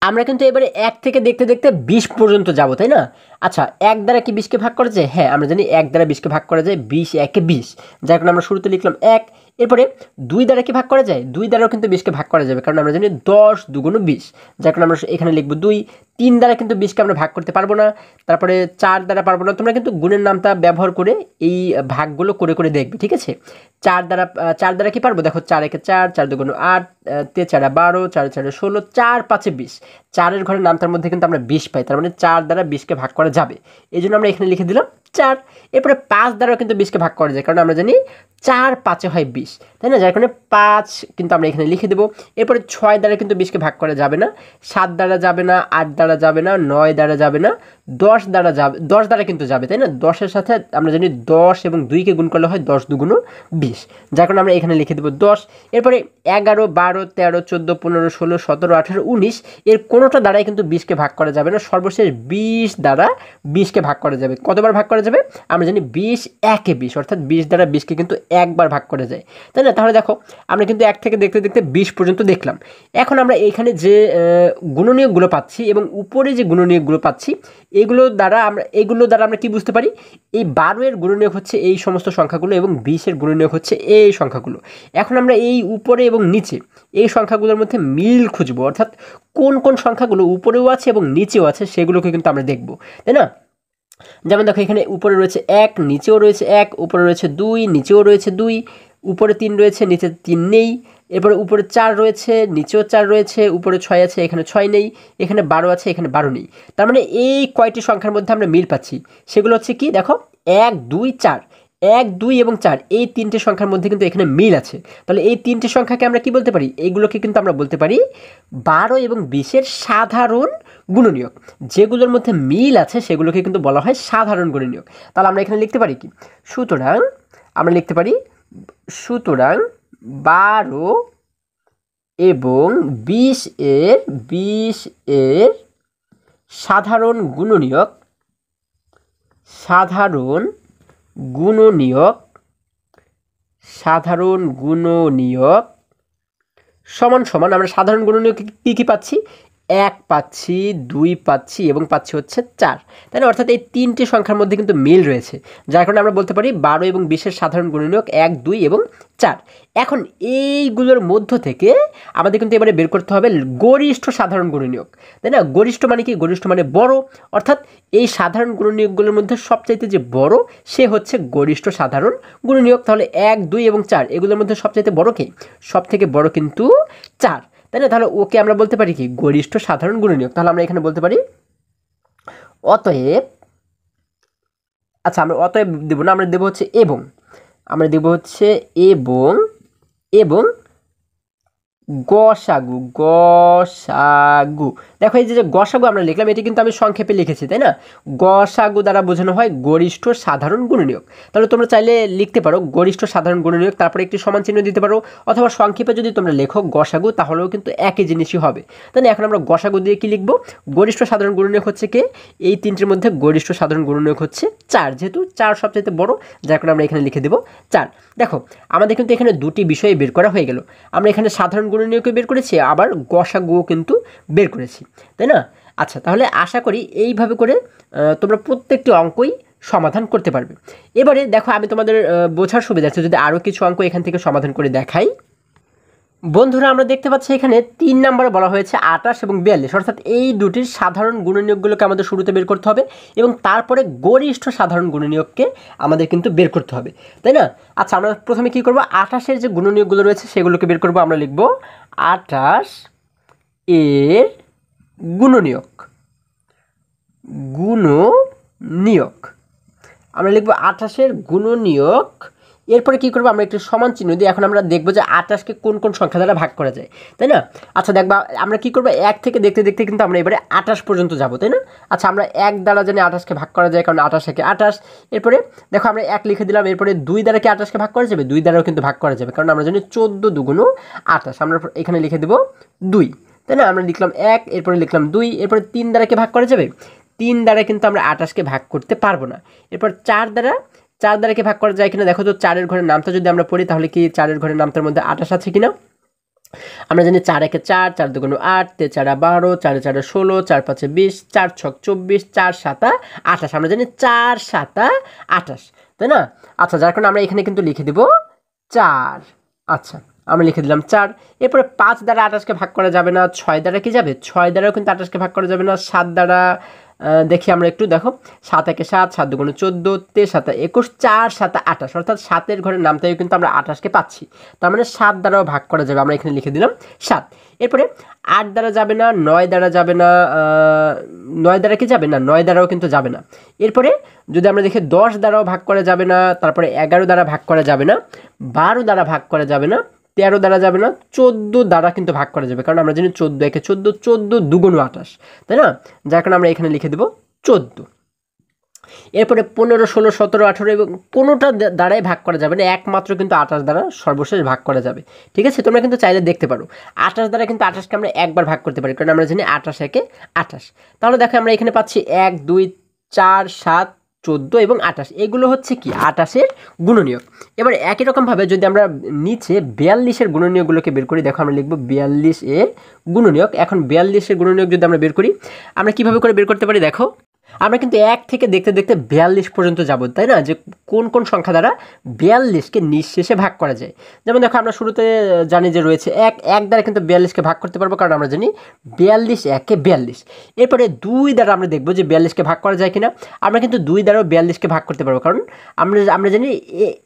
A: আমরা কিন্তু এবারে 1 থেকে দেখতে দেখতে 20 পর্যন্ত যাব, তাই না? আচ্ছা, 1 দ্বারা কি 20কে ভাগ করা যায়? হ্যাঁ, আমরা জানি 1 দ্বারা 20কে ভাগ করা যায়, 20 একে 20, যার কারণে আমরা শুরুতে লিখলাম 1। এরপরে 2 দ্বারা কি ভাগ করা যায়? 2 দ্বারাও কিন্তু 20কে ভাগ করা যাবে, কারণ আমরা জানি 10 2 20, যার কারণে আমরা এখানে লিখব 2। 3 দ্বারা কিন্তু 20কে আমরা ভাগ করতে পারবো না, তারপরে 4 দ্বারা পারবো না। তোমরা কিন্তু গুণের নামটা ব্যবহার করে এই ভাগগুলো করে দেখবে, ঠিক আছে? 4 দ্বারা কি পারবো? দেখো 4 একে 4, 4 2 8, 4 12, 4 4 16, 4 5 20। 4-এর ঘরের নামটার মধ্যে কিন্তু আমরা 20 পাই, তার মানে 4 দ্বারা 20কে ভাগ করা যাবে, এই জন্য আমরা এখানে লিখে দিলাম 4। এরপরে 5 দ্বারাও কিন্তু 20কে ভাগ করা যায়, কারণ আমরা জানি 4 5 হয় 20, তাই না? যার কারণে 5 কিন্তু আমরা এখানে লিখে দেবো। এরপরে 6 দ্বারা কিন্তু 20কে ভাগ করা যাবে না, 7 দ্বারা যাবে না, 8 দ্বারা যাবে না, 9 দ্বারা যাবে না, 10 দ্বারা যাবে, 10 দ্বারা কিন্তু যাবে, তাই না? 10-এর সাথে আমরা জানি 10 এবং 2কে গুণ করলে হয় 10 2 20, যার কারণে আমরা এখানে লিখে দেবো 10। এরপরে 11 12 13 14 15 16 17 18 19 এর কোনোটা দ্বারাই কিন্তু 20কে ভাগ করা যাবে না, সর্বশেষ 20 দ্বারা 20কে ভাগ করা যাবে। কতবার ভাগ করা যাবে? আমরা জানি 20 একে 20, অর্থাৎ 20 দ্বারা 20কে কিন্তু একবার ভাগ করা যায়, তাই না? তাহলে দেখো আমরা কিন্তু 1 থেকে দেখতে দেখতে 20 পর্যন্ত দেখলাম। এখন আমরা এইখানে যে গুণনীয়কগুলো পাচ্ছি এবং উপরে যে গুণনীয়কগুলো পাচ্ছি এগুলো দ্বারা আমরা কি বুঝতে পারি? এই 12 এর গুণনীয়ক হচ্ছে এই সমস্ত সংখ্যাগুলো এবং 20 এর গুণনীয়ক হচ্ছে এই সংখ্যাগুলো। এখন আমরা এই উপরে এবং নিচে এই সংখ্যাগুলোর মধ্যে মিল খুঁজবো, অর্থাৎ কোন কোন সংখ্যাগুলো উপরেও আছে এবং নিচেও আছে সেগুলোকে কিন্তু আমরা দেখব, তাই না? যেমন দেখো এখানে উপরে রয়েছে 1, নিচেও রয়েছে 1, উপরে রয়েছে 2, নিচেও রয়েছে 2, উপরে 3 রয়েছে, নিচে 3 নেই। এরপরে উপরে 4 রয়েছে, নিচেও 4 রয়েছে, উপরে 6 আছে, এখানে 6 নেই, এখানে 12 আছে, এখানে 12 নেই। তার মানে এই কয়টি সংখ্যার মধ্যে আমরা মিল পাচ্ছি সেগুলো হচ্ছে কি? দেখো 1 2 4, 1 2 এবং 4 এই 3টে সংখ্যার মধ্যে কিন্তু এখানে মিল আছে। তাহলে এই 3টে সংখ্যাকে আমরা কি বলতে পারি? এইগুলোকে কিন্তু আমরা বলতে পারি 12 এবং 20-এর সাধারণ গুণনীয়ক। যেগুলোর মধ্যে মিল আছে সেগুলোকে কিন্তু বলা হয় সাধারণ গুণনীয়ক। তাহলে আমরা এখানে লিখতে পারি কি? আমরা লিখতে পারি 12 এবং 20 এর সাধারণ গুণনীয়ক সমান সমান আমরা সাধারণ গুণনীয়ক কি পাচ্ছি? 1 পাচ্ছি, 2 পাচ্ছি এবং পাচ্ছি হচ্ছে 4, তাই না? অর্থাৎ এই 3টে সংখ্যার মধ্যে কিন্তু মিল রয়েছে, যার কারণে আমরা বলতে পারি 12 এবং 20-এর সাধারণ গুণনীয়ক 1 2 এবং 4। এখন এইগুলোর মধ্য থেকে আমাদের কিন্তু এবারে বের করতে হবে গরিষ্ঠ সাধারণ গুণনীয়ক, তাই না? গরিষ্ঠ মানে কি? গরিষ্ঠ মানে বড়, অর্থাৎ এই সাধারণ গুণনীয়কগুলোর মধ্যে সবচাইতে যে বড় সে হচ্ছে গরিষ্ঠ সাধারণ গুণনীয়ক। তাহলে 1 2 এবং 4 এগুলোর মধ্যে সবচাইতে বড় কে? সব থেকে বড় কিন্তু 4, তাই না? তাহলে ওকে আমরা বলতে পারি কি? গরিষ্ঠ সাধারণ গুণনীয়ক। তাহলে আমরা এখানে বলতে পারি অতএব, আচ্ছা আমরা অতএব দেবো না, আমরা দেবো হচ্ছে এবং, আমরা দেবো হচ্ছে এবং গসাগু। দেখো এই যে গসাগু আমরা লিখলাম, এটি কিন্তু আমি সংক্ষেপে লিখেছি, তাই না? গসাগু দ্বারা বোঝানো হয় গরিষ্ঠ সাধারণ গুণনীয়ক। তাহলে তোমরা চাইলে লিখতে পারো গরিষ্ঠ সাধারণ গুণনীয়ক, তারপরে একটি সমান চিহ্ন দিতে পারো, অথবা সংক্ষেপে যদি তোমরা লেখো গসাগু তাহলেও কিন্তু একই জিনিসই হবে, তাই না? এখন আমরা গসাগু দিয়ে কি লিখবো? গরিষ্ঠ সাধারণ গুণনীয়ক হচ্ছে কে? এই 3টির মধ্যে গরিষ্ঠ সাধারণ গুণনীয়ক হচ্ছে 4, যেহেতু 4 সবচেয়ে বড়, যার কারণে আমরা এখানে লিখে দেবো 4। দেখো আমাদের কিন্তু এখানে দুটি বিষয় বের করা হয়ে গেল। আমরা এখানে সাধারণ গুণনীয়কও বের করেছি, আবার গসাগুও কিন্তু বের করেছি, তাই না? আচ্ছা, তাহলে আশা করি এইভাবে করে তোমরা প্রত্যেকটি অঙ্কই সমাধান করতে পারবে। এবারে দেখো আমি তোমাদের বোঝার সুবিধার্থে যদি আরও কিছু অঙ্ক এখান থেকে সমাধান করে দেখাই। বন্ধুরা আমরা দেখতে পাচ্ছি এখানে 3 নম্বরে বলা হয়েছে 28 এবং 42, অর্থাৎ এই দুটির সাধারণ গুণনীয়কগুলোকে আমাদের শুরুতে বের করতে হবে এবং তারপরে গরিষ্ঠ সাধারণ গুণনীয়ককে আমাদের কিন্তু বের করতে হবে, তাই না? আচ্ছা, আমরা প্রথমে কি করব? 28-এর যে গুণনীয়কগুলো রয়েছে সেগুলোকে বের করব। আমরা লিখব 28 এর গুণনীয়ক। আমরা লিখব 28-এর গুণনীয়ক এরপরে কী করবো, আমরা একটু সমান চিহ্ন দিয়ে এখন আমরা দেখবো যে 28কে কোন কোন সংখ্যা দ্বারা ভাগ করা যায়, তাই না? আচ্ছা দেখবা আমরা কী করবো, 1 থেকে দেখতে দেখতে কিন্তু আমরা এবারে 28 পর্যন্ত যাবো, তাই না? আচ্ছা আমরা 1 দ্বারা জানি 28কে ভাগ করা যায়, কারণ 28 একে 28। এরপরে দেখো আমরা 1 লিখে দিলাম। এরপরে 2 দ্বারা কি 28কে ভাগ করা যাবে? 2 দ্বারাও কিন্তু ভাগ করা যাবে, কারণ আমরা জানি 14 দুগুণ 28। আমরা এখানে লিখে দেবো 2, তাই না? আমরা লিখলাম 1, এরপরে লিখলাম 2, এরপরে 3 দ্বারা কি ভাগ করা যাবে? 3 দ্বারা কিন্তু আমরা 28কে ভাগ করতে পারবো না। এরপর 4 দ্বারা কি ভাগ করা যায় কিনা দেখো তো। 4-এর ঘরের নামটা যদি আমরা পড়ি তাহলে কি 4-এর ঘরের নামটার মধ্যে 28 আছে কিনা? আমরা জানি 4 একে 4, 4 দুগুণ 8, 3 4 12, 4 4 16, 4 5 20, 4 6 24, 4 7 28। আমরা জানি 4 7 28, তাই না? আচ্ছা যার কারণে আমরা এখানে কিন্তু লিখে দেব 4। আচ্ছা আমরা লিখে দিলাম 4। এরপরে 5 দ্বারা 28কে ভাগ করা যাবে না। 6 দ্বারা কি যাবে? 6 দ্বারাও কিন্তু 28কে ভাগ করা যাবে না। 7 দ্বারা দেখি আমরা একটু, দেখো 7 একে 7, 7 দুগুণ 14, 3 7 21, 4 7 28, অর্থাৎ 7-এর ঘরের নামটাই কিন্তু আমরা 28কে পাচ্ছি। তার মানে 7 দ্বারাও ভাগ করা যাবে, আমরা এখানে লিখে দিলাম 7। এরপরে 8 দ্বারা যাবে না, 9 দ্বারা যাবে না। 9 দ্বারা কি যাবে না? 9 দ্বারাও কিন্তু যাবে না। এরপরে যদি আমরা দেখি 10 দ্বারাও ভাগ করা যাবে না, তারপরে 11 দ্বারা ভাগ করা যাবে না, 12 দ্বারা ভাগ করা যাবে না, 13 দ্বারা যাবে না, 14 দ্বারা কিন্তু ভাগ করা যাবে, কারণ আমরা জানি 14 একে 14, 14 দুগুণ 28, তাই না? যার কারণে আমরা এখানে লিখে দেবো 14। এরপরে 15 16 17 18 এবং কোনোটা দ্বারাই ভাগ করা যাবে না, একমাত্র কিন্তু 28 দ্বারা সর্বশেষ ভাগ করা যাবে। ঠিক আছে, তোমরা কিন্তু চাইলে দেখতে পারো 28 দ্বারা কিন্তু 28কে আমরা একবার ভাগ করতে পারি, কারণ আমরা জানি 28 একে 28। তাহলে দেখো আমরা এখানে পাচ্ছি 1 2 4 7 14 এবং 28, এগুলো হচ্ছে কি 28-এর গুণনীয়ক। এবার একই রকমভাবে যদি আমরা নিচে 42-এর গুণনীয়কগুলোকে বের করি, দেখো আমরা লিখবো 42-এর গুণনীয়ক। এখন 42-এর গুণনীয়ক যদি আমরা বের করি, আমরা কিভাবে করে বের করতে পারি? দেখো আমরা কিন্তু 1 থেকে দেখতে দেখতে 42 পর্যন্ত যাব, তাই না? যে কোন কোন সংখ্যা দ্বারা 42কে নিঃশেষে ভাগ করা যায়। যেমন দেখো আমরা শুরুতে জানি যে রয়েছে 1 দ্বারা কিন্তু 42কে ভাগ করতে পারবো, কারণ আমরা জানি 42 একে 42। এরপরে 2 দ্বারা আমরা দেখবো যে 42কে ভাগ করা যায় কিনা। আমরা কিন্তু 2 দ্বারাও 42কে ভাগ করতে পারবো, কারণ আমরা জানি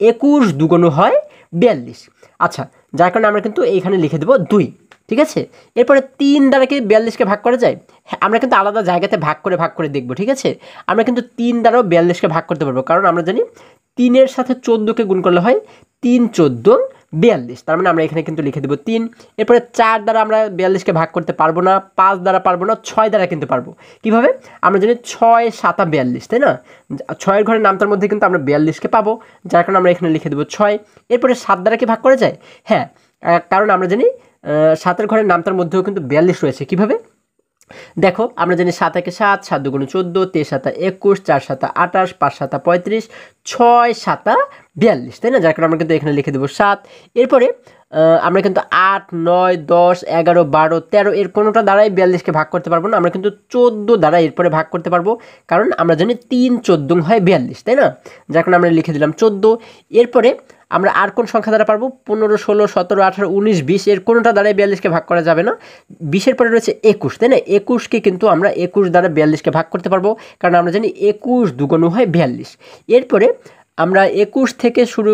A: 21 দুগুণ হয় 42। আচ্ছা যার কারণে আমরা কিন্তু এইখানে লিখে দেবো 2। ঠিক আছে, এরপরে 3 দ্বারা কি 42কে ভাগ করা যায়? হ্যাঁ, আমরা কিন্তু আলাদা জায়গাতে ভাগ করে দেখবো। ঠিক আছে, আমরা কিন্তু 3 দ্বারাও 42কে ভাগ করতে পারবো, কারণ আমরা জানি 3-এর সাথে 14কে গুণ করলে হয় 3 14 42। তার মানে আমরা এখানে কিন্তু লিখে দেবো 3। এরপরে 4 দ্বারা আমরা 42কে ভাগ করতে পারবো না, 5 দ্বারা পারবো না, 6 দ্বারা কিন্তু পারবো। কিভাবে? আমরা জানি 6 7 42, তাই না? 6-এর ঘরের নামটার মধ্যে কিন্তু আমরা 42কে পাবো, যার কারণে আমরা এখানে লিখে দেবো 6। এরপরে 7 দ্বারা কি ভাগ করা যায়? হ্যাঁ, কারণ আমরা জানি 7-এর ঘরের নামটার মধ্যেও কিন্তু 42 রয়েছে। কিভাবে? দেখো আমরা জানি 7 একে 7, 7 দুগুণ 14, 3 7 21, 4 7 28, 5 7 35, 6 7 42, তাই না? যার কারণে আমরা কিন্তু এখানে লিখে দেবো 7। এরপরে আমরা কিন্তু 8 9 10 11 12 13 এর কোনোটা দ্বারাই 42কে ভাগ করতে পারবো না। আমরা কিন্তু 14 দ্বারা এরপরে ভাগ করতে পারবো, কারণ আমরা জানি 3 14 হয় 42, তাই না? যার কারণে আমরা লিখে দিলাম 14। এরপরে আমরা আর কোন সংখ্যা দ্বারা পারবো? 15 16 17 18 19 20 এর কোনোটা দ্বারাই 42কে ভাগ করা যাবে না। 20-এর পরে রয়েছে 21, তাই না? 21কে কিন্তু আমরা 21 দ্বারা 42কে ভাগ করতে পারবো, কারণ আমরা জানি 21 দুগুণ হয় 42। এরপরে আমরা 21 থেকে শুরু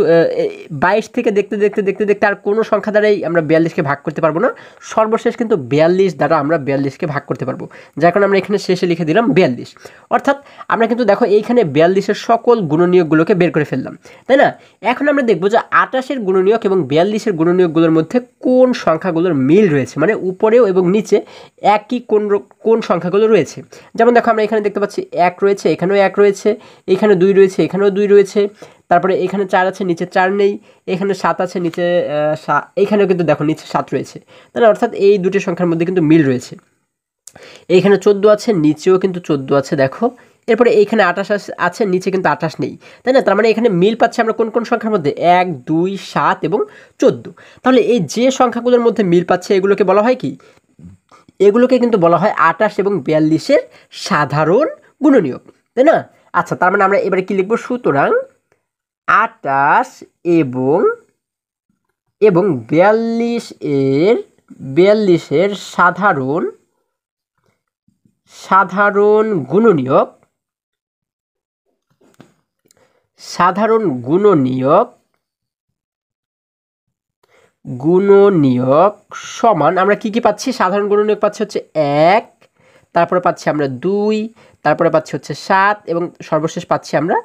A: 22 থেকে দেখতে দেখতে দেখতে দেখতে আর কোনো সংখ্যা দ্বারাই আমরা 42কে ভাগ করতে পারবো না। সর্বশেষ কিন্তু 42 দ্বারা আমরা 42কে ভাগ করতে পারবো, যার কারণে আমরা এখানে শেষে লিখে দিলাম 42। অর্থাৎ আমরা কিন্তু দেখো এইখানে 42-এর সকল গুণনীয়কগুলোকে বের করে ফেললাম, তাই না? এখন আমরা দেখবো যে 28-এর গুণনীয়ক এবং 42-এর গুণনীয়কগুলোর মধ্যে কোন সংখ্যাগুলোর মিল রয়েছে, মানে উপরেও এবং নিচে একই কোন সংখ্যাগুলো রয়েছে। যেমন দেখো আমরা এখানে দেখতে পাচ্ছি 1 রয়েছে, এখানেও 1 রয়েছে, এখানে 2 রয়েছে, এখানেও 2 রয়েছে, তারপরে এখানে 4 আছে, নিচে 4 নেই, এখানে 7 আছে, নিচে এইখানেও কিন্তু দেখো নিচে 7 রয়েছে, তাই না? অর্থাৎ এই দুটি সংখ্যার মধ্যে কিন্তু মিল রয়েছে। এইখানে 14 আছে, নিচেও কিন্তু 14 আছে, দেখো। এরপরে এইখানে 28 আছে, নিচে কিন্তু 28 নেই, তাই না? তার মানে এখানে মিল পাচ্ছি আমরা কোন কোন সংখ্যার মধ্যে? 1 2 7 এবং 14। তাহলে এই যে সংখ্যাগুলোর মধ্যে মিল পাচ্ছে এগুলোকে বলা হয় কি? এগুলোকে কিন্তু বলা হয় 28 এবং 42-এর সাধারণ গুণনীয়ক, তাই না? আচ্ছা তার মানে আমরা এবারে কি লিখবো? সুতরাং 28 এবং 42-এর সাধারণ গুণনীয়ক সমান আমরা কি কি পাচ্ছি? সাধারণ গুণনীয়ক পাচ্ছি হচ্ছে 1, তারপরে পাচ্ছি আমরা 2, তারপরে পাচ্ছি হচ্ছে 7 এবং সর্বশেষ পাচ্ছি আমরা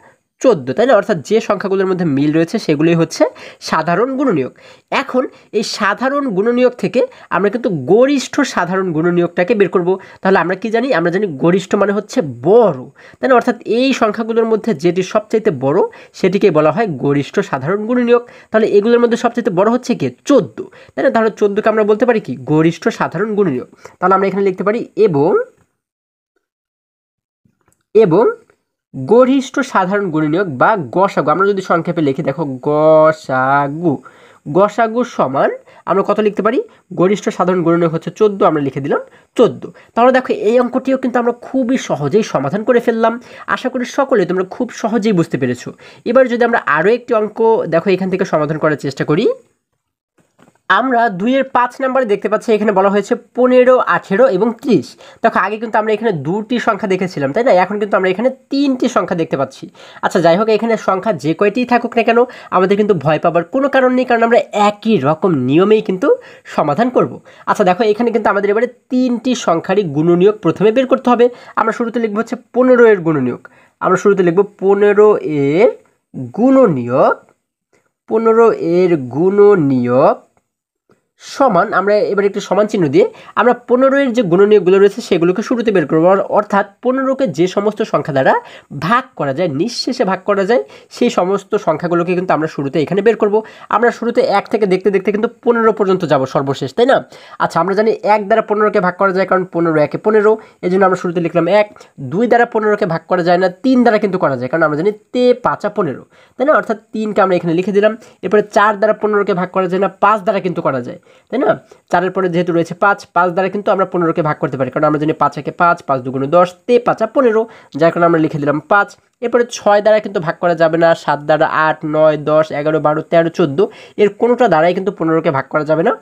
A: 14, তাই না? অর্থাৎ যে সংখ্যাগুলোর মধ্যে মিল রয়েছে সেগুলোই হচ্ছে সাধারণ গুণনীয়ক। এখন এই সাধারণ গুণনীয়ক থেকে আমরা কিন্তু গরিষ্ঠ সাধারণ গুণনীয়কটাকে বের করব। তাহলে আমরা কি জানি? আমরা জানি গরিষ্ঠ মানে হচ্ছে বড়, তাই না? অর্থাৎ এই সংখ্যাগুলোর মধ্যে যেটি সবচাইতে বড় সেটিকে বলা হয় গরিষ্ঠ সাধারণ গুণনীয়ক। তাহলে এগুলোর মধ্যে সবচাইতে বড় হচ্ছে কি? 14, তাই না? তাহলে 14কে আমরা বলতে পারি কি? গরিষ্ঠ সাধারণ গুণনীয়ক। তাহলে আমরা এখানে লিখতে পারি এবং গরিষ্ঠ সাধারণ গুণনীয়ক বা গসাগু, আমরা যদি সংক্ষেপে লিখি, দেখো গসাগু সমান আমরা কত লিখতে পারি? গরিষ্ঠ সাধারণ গুণনীয়ক হচ্ছে 14, আমরা লিখে দিলাম 14। তাহলে দেখো এই অঙ্কটিও কিন্তু আমরা খুবই সহজেই সমাধান করে ফেললাম। আশা করি সকলেই তোমরা খুব সহজেই বুঝতে পেরেছো। এবার যদি আমরা আরও একটি অঙ্ক দেখো এখান থেকে সমাধান করার চেষ্টা করি। আমরা 2-এর 5 নম্বরে দেখতে পাচ্ছি এখানে বলা হয়েছে 15, 18 এবং 30। দেখো আগে কিন্তু আমরা এখানে 2টি সংখ্যা দেখেছিলাম, তাই না? এখন কিন্তু আমরা এখানে 3টি সংখ্যা দেখতে পাচ্ছি। আচ্ছা যাই হোক, এখানে সংখ্যা যে কয়টিই থাকুক না কেন আমাদের কিন্তু ভয় পাবার কোনো কারণ নেই, কারণ আমরা একই রকম নিয়মেই কিন্তু সমাধান করব। আচ্ছা দেখো এখানে কিন্তু আমাদের এবারে 3টি সংখ্যারই গুণনীয়ক প্রথমে বের করতে হবে। আমরা শুরুতে লিখব হচ্ছে 15 এর গুণনীয়ক। আমরা শুরুতে লিখব 15 এর গুণনীয়ক, 15 এর গুণনীয়ক সমান, আমরা এবার একটু সমান চিহ্ন দিয়ে আমরা 15 এর যে গুণনীয়কগুলো রয়েছে সেগুলোকে শুরুতে বের করবো। অর্থাৎ 15কে যে সমস্ত সংখ্যা দ্বারা ভাগ করা যায়, নিঃশেষে ভাগ করা যায়, সেই সমস্ত সংখ্যাগুলোকে কিন্তু আমরা শুরুতে এখানে বের করব। আমরা শুরুতে 1 থেকে দেখতে দেখতে কিন্তু 15 পর্যন্ত যাব সর্বশেষ, তাই না? আচ্ছা আমরা জানি 1 দ্বারা 15কে ভাগ করা যায়, কারণ 15 একে 15, এই জন্য আমরা শুরুতে লিখলাম 1। 2 দ্বারা 15কে ভাগ করা যায় না, 3 দ্বারা কিন্তু করা যায়, কারণ আমরা জানি 5 15, তাই না? অর্থাৎ 3কে আমরা এখানে লিখে দিলাম। এরপরে 4 দ্বারা 15কে ভাগ করা যায় না, 5 দ্বারা কিন্তু করা যায়, তাই না? 4-এর পরে যেহেতু রয়েছে 5 দ্বারা কিন্তু আমরা 15কে ভাগ করতে পারি, কারণ আমরা জানি 5 একে 5, 5 দুগুণে 10, 5 15, যার কারণে আমরা লিখে দিলাম 5। এরপরে 6 দ্বারা কিন্তু ভাগ করা যাবে না, 7 দ্বারা 8, 9, 10, 11, 12, 13, 14 এর কোনোটা দ্বারাই কিন্তু 15কে ভাগ করা যাবে না।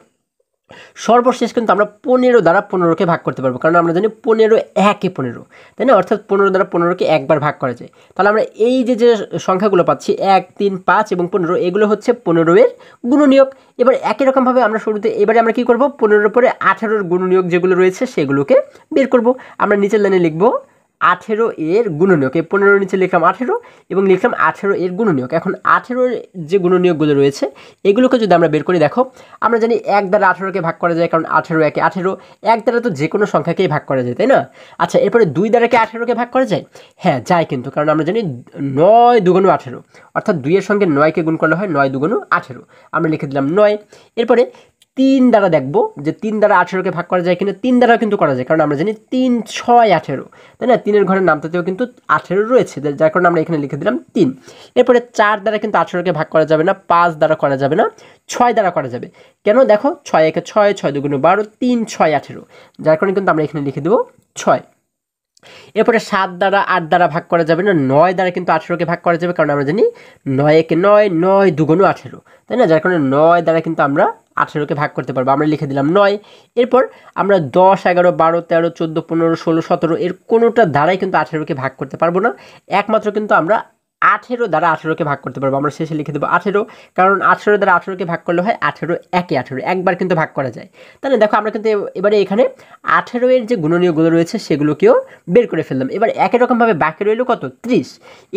A: সর্বশেষ কিন্তু আমরা 15 দ্বারা 15কে ভাগ করতে পারবো, কারণ আমরা জানি 15 একে 15, তাই না? অর্থাৎ 15 দ্বারা 15কে একবার ভাগ করা যায়। তাহলে আমরা এই যে সংখ্যাগুলো পাচ্ছি 1, 3, 5 এবং 15, এগুলো হচ্ছে 15 এর গুণনীয়ক। এবার একই রকমভাবে আমরা শুরুতে এবারে আমরা কি করব? 15 এর পরে 18 এর গুণনীয়ক যেগুলো রয়েছে সেগুলোকে বের করব। আমরা নিচের লাইনে লিখব 18 এর গুণনীয়ক। এই 15 নিচে লিখলাম 18 এবং লিখলাম 18 এর গুণনীয়ক। এখন 18 এর যে গুণনীয়কগুলো রয়েছে এগুলোকে যদি আমরা বের করি, দেখো আমরা জানি 1 দ্বারা 18কে ভাগ করা যায়, কারণ 18 একে 18, 1 দ্বারা তো যে কোনো সংখ্যাকেই ভাগ করা যায়, তাই না? আচ্ছা এরপরে 2 দ্বারা কি 18কে ভাগ করা যায়? হ্যাঁ যায় কিন্তু, কারণ আমরা জানি 9 দুগুণ 18, অর্থাৎ 2 এর সঙ্গে 9কে গুণ করলে হয় 9 দুগুণ 18, আমরা লিখে দিলাম 9। এরপরে 3 দ্বারা দেখব যে 3 দ্বারা 18কে ভাগ করা যায় কিনা। 3 দ্বারাও কিন্তু করা যায়, কারণ আমরা জানি 3 6 18, তাই না? 3 এর ঘরের নামটাতেও কিন্তু 18 রয়েছে, যার কারণে আমরা এখানে লিখে দিলাম 3। এরপরে 4 দ্বারা কিন্তু 18কে ভাগ করা যাবে না, 5 দ্বারা করা যাবে না, 6 দ্বারা করা যাবে। কেন? দেখো 6 একে 6, 6 দুগুণে 12, 3 6 18, যার কারণে কিন্তু আমরা এখানে লিখে দেবো 6। এরপরে 7 দ্বারা 8 দ্বারা ভাগ করা যাবে না, 9 দ্বারা কিন্তু 18কে ভাগ করা যাবে, কারণ আমরা জানি 9 একে 9, 9 দুগুণ 18, তাই না? যার কারণে 9 দ্বারা কিন্তু আমরা 18কে ভাগ করতে পারবো, আমরা লিখে দিলাম 9। এরপর আমরা 10, 11, 12, 13, 14, 15, 16, 17 এর কোনোটা দ্বারাই কিন্তু 18কে ভাগ করতে পারবো না। একমাত্র কিন্তু আমরা 18 দ্বারা 18কে ভাগ করতে পারবো, আমরা শেষে লিখে দেবো 18, কারণ 18 দ্বারা 18কে ভাগ করলে হয় 18 একে 18, একবার কিন্তু ভাগ করা যায়। তাহলে দেখো আমরা কিন্তু এবারে এখানে 18 এর যে গুণনীয়কগুলো রয়েছে সেগুলোকেও বের করে ফেললাম। এবার একই রকমভাবে বাকি রইল কত? 30।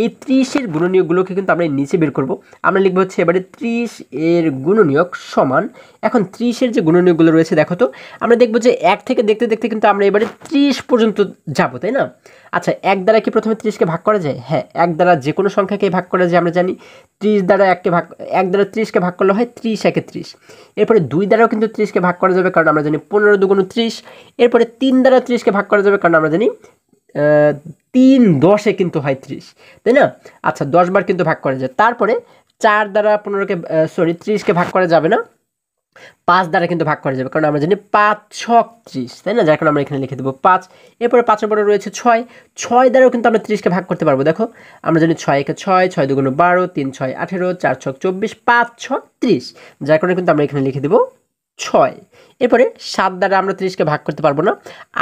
A: এই 30 এর গুণনীয়কগুলোকে কিন্তু আমরা নিচে বের করব। আমরা লিখবো হচ্ছে এবারে 30 এর গুণনীয়ক সমান, এখন 30 এর যে গুণনীয়কগুলো রয়েছে দেখো তো, আমরা দেখবো যে 1 থেকে দেখতে দেখতে কিন্তু আমরা এবারে 30 পর্যন্ত যাবো, তাই না? আচ্ছা 1 দ্বারা কি প্রথমে 30কে ভাগ করা যায়? হ্যাঁ 1 দ্বারা যে কোনো সংখ্যাকে ভাগ করা যায়, আমরা জানি 30 দ্বারা 1 দ্বারা 30কে ভাগ করলে হয় 30 একে 30। এরপরে 2 দ্বারাও কিন্তু 30কে ভাগ করা যাবে, কারণ আমরা জানি 15 দুগুণ 30। এরপরে 3 দ্বারা 30কে ভাগ করা যাবে, কারণ আমরা জানি 3 10 কিন্তু হয় 30, তাই না? আচ্ছা 10 বার কিন্তু ভাগ করা যায়। তারপরে 4 দ্বারা 30কে ভাগ করা যাবে না, 5 দ্বারা কিন্তু ভাগ করা যাবে, কারণ আমরা জানি 5 6 30, তাই না? যার কারণে আমরা এখানে লিখে দেবো 5। এরপরে 5-এর পরে রয়েছে 6, 6 দ্বারাও কিন্তু আমরা 30কে ভাগ করতে পারবো। দেখো আমরা জানি 6 একে 6, 6 দুগুণ 12, 3 6 18, 4 6 24, 5 6 30, যার কারণে কিন্তু আমরা এখানে লিখে দেবো 6। এরপরে 7 দ্বারা আমরা 30কে ভাগ করতে পারবো না,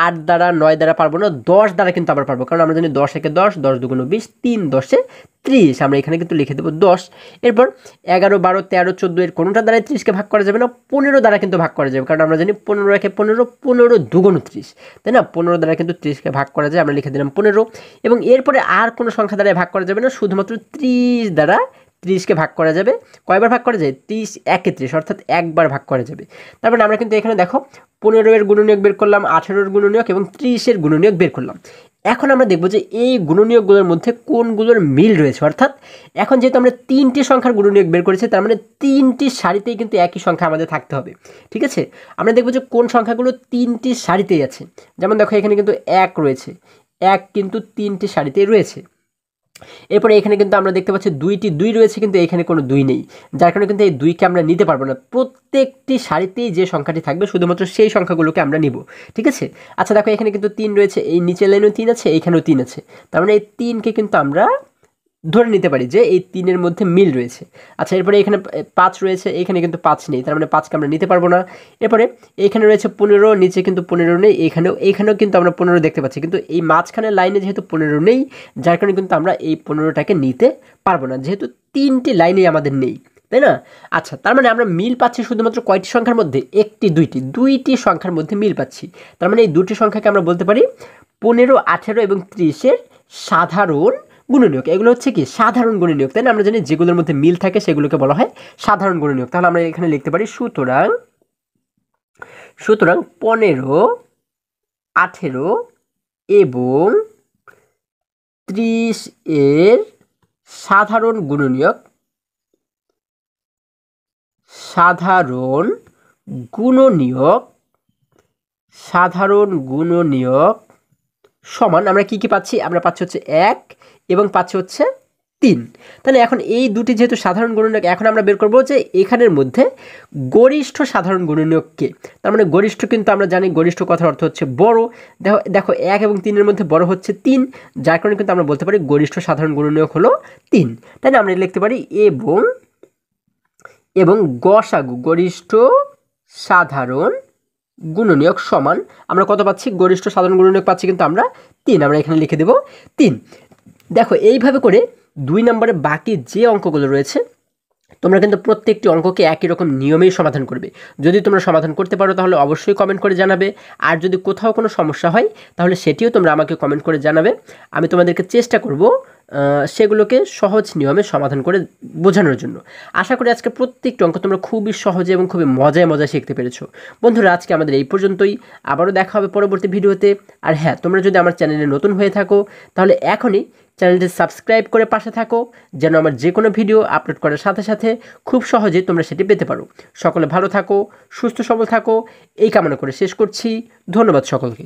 A: 8 দ্বারা 9 দ্বারা পারবো না, 10 দ্বারা কিন্তু আবার পারবো, কারণ আমরা জানি 10 একে 10, 10 দুগুণ 20, 3 10 30, আমরা এখানে কিন্তু লিখে দেবো 10। এরপর 11, 12, 13, 14 এর কোনোটা দ্বারাই 30কে ভাগ করা যাবে না, 15 দ্বারা কিন্তু ভাগ করা যাবে, কারণ আমরা জানি 15 একে 15, 15 দুগুণ 30, তাই না? 15 দ্বারা কিন্তু 30কে ভাগ করা যায়, আমরা লিখে দিলাম 15। এবং এরপরে আর কোনো সংখ্যা দ্বারা ভাগ করা যাবে না, শুধুমাত্র 30 দ্বারা 30কে ভাগ করা যাবে। কয়বার ভাগ করা যায়? 30 একে 30, অর্থাৎ একবার ভাগ করা যাবে। তারপরে আমরা কিন্তু এখানে দেখো 15 এর গুণনীয়ক বের করলাম, 18 এর গুণনীয়ক এবং 30 এর গুণনীয়ক বের করলাম। এখন আমরা দেখব যে এই গুণনীয়কগুলোর মধ্যে কোনগুলোর মিল রয়েছে, অর্থাৎ এখন যেহেতু আমরা 3টি সংখ্যার গুণনীয়ক বের করেছি, তার মানে 3টি সারিতেই কিন্তু একই সংখ্যা আমাদের থাকতে হবে। ঠিক আছে, আমরা দেখব যে কোন সংখ্যাগুলো 3টি সারিতেই আছে। যেমন দেখো এখানে কিন্তু 1 রয়েছে, 1 কিন্তু 3টি সারিতেই রয়েছে। এরপরে এখানে কিন্তু আমরা দেখতে পাচ্ছি 2টি 2 রয়েছে, কিন্তু এখানে কোনো 2 নেই, যার কারণে কিন্তু এই 2কে আমরা নিতে পারবো না। প্রত্যেকটি সারিতেই যে সংখ্যাটি থাকবে শুধুমাত্র সেই সংখ্যাগুলোকে আমরা নিব। ঠিক আছে, আচ্ছা দেখো এখানে কিন্তু 3 রয়েছে, এই নিচের লাইনেও 3 আছে, এইখানেও 3 আছে, তার মানে এই 3কে কিন্তু আমরা ধরে নিতে পারি যে এই 3-এর মধ্যে মিল রয়েছে। আচ্ছা এরপরে এখানে 5 রয়েছে, এখানে কিন্তু 5 নেই, তার মানে 5কে আমরা নিতে পারবো না। এরপরে এখানে রয়েছে 15, নিচে কিন্তু 15 নেই, এখানেও কিন্তু আমরা 15 দেখতে পাচ্ছি, কিন্তু এই মাঝখানের লাইনে যেহেতু 15 নেই, যার কারণে কিন্তু আমরা এই 15টাকে নিতে পারবো না, যেহেতু 3টি লাইনেই আমাদের নেই, তাই না? আচ্ছা তার মানে আমরা মিল পাচ্ছি শুধুমাত্র কয়টি সংখ্যার মধ্যে? 1টি 2টি সংখ্যার মধ্যে মিল পাচ্ছি। তার মানে এই দুটি সংখ্যাকে আমরা বলতে পারি 15, 18 এবং 30-এর সাধারণ গুণনীয়ক। এগুলো হচ্ছে কি? সাধারণ গুণনীয়ক, তাই না? আমরা জানি যেগুলোর মধ্যে মিল থাকে সেগুলোকে বলা হয় সাধারণ গুণনীয়ক। তাহলে আমরা এখানে লিখতে পারি সুতরাং 15, 18 এবং 30 এর সাধারণ গুণনীয়ক সমান আমরা কি পাচ্ছি? আমরা পাচ্ছি হচ্ছে 1 এবং পাচ্ছি হচ্ছে 3। তাহলে এখন এই দুটি যেহেতু সাধারণ গুণনীয়ক, এখন আমরা বের করবো যে এখানের মধ্যে গরিষ্ঠ সাধারণ গুণনীয়ক কে। তার মানে গরিষ্ঠ কিন্তু আমরা জানি গরিষ্ঠ কথার অর্থ হচ্ছে বড়। দেখো 1 এবং 3-এর মধ্যে বড় হচ্ছে 3, যার কারণে কিন্তু আমরা বলতে পারি গরিষ্ঠ সাধারণ গুণনীয়ক হলো 3। তাই না? আমরা লিখতে পারি এবং গসাগু গরিষ্ঠ সাধারণ গুণনীয়ক সমান আমরা কত পাচ্ছি? গরিষ্ঠ সাধারণ গুণনীয়ক পাচ্ছি কিন্তু আমরা 3, আমরা এখানে লিখে দেব 3। দেখো এইভাবে করে 2 নম্বরে বাকি যে অঙ্কগুলো রয়েছে তোমরা কিন্তু প্রত্যেকটি অঙ্ককে একই রকম নিয়মেই সমাধান করবে। যদি তোমরা সমাধান করতে পারো তাহলে অবশ্যই কমেন্ট করে জানাবে, আর যদি কোথাও কোনো সমস্যা হয় তাহলে সেটিও তোমরা আমাকে কমেন্ট করে জানাবে। আমি তোমাদেরকে চেষ্টা করব সেগুলোকে সহজ নিয়মে সমাধান করে বোঝানোর জন্য। আশা করি আজকে প্রত্যেকটি অঙ্ক তোমরা খুবই সহজে এবং খুবই মজায় শিখতে পেরেছো। বন্ধুরা আজকে আমাদের এই পর্যন্তই, আবারও দেখা হবে পরবর্তী ভিডিওতে। আর হ্যাঁ, তোমরা যদি আমার চ্যানেলে নতুন হয়ে থাকো তাহলে এখনই চ্যানেলটি সাবস্ক্রাইব করে পাশে থাকো, যেন আমার যে কোনো ভিডিও আপলোড করার সাথে সাথে খুব সহজে তোমরা সেটি পেতে পারো। সকলে ভালো থাকো, সুস্থ সবল থাকো, এই কামনা করে শেষ করছি। ধন্যবাদ সকলকে।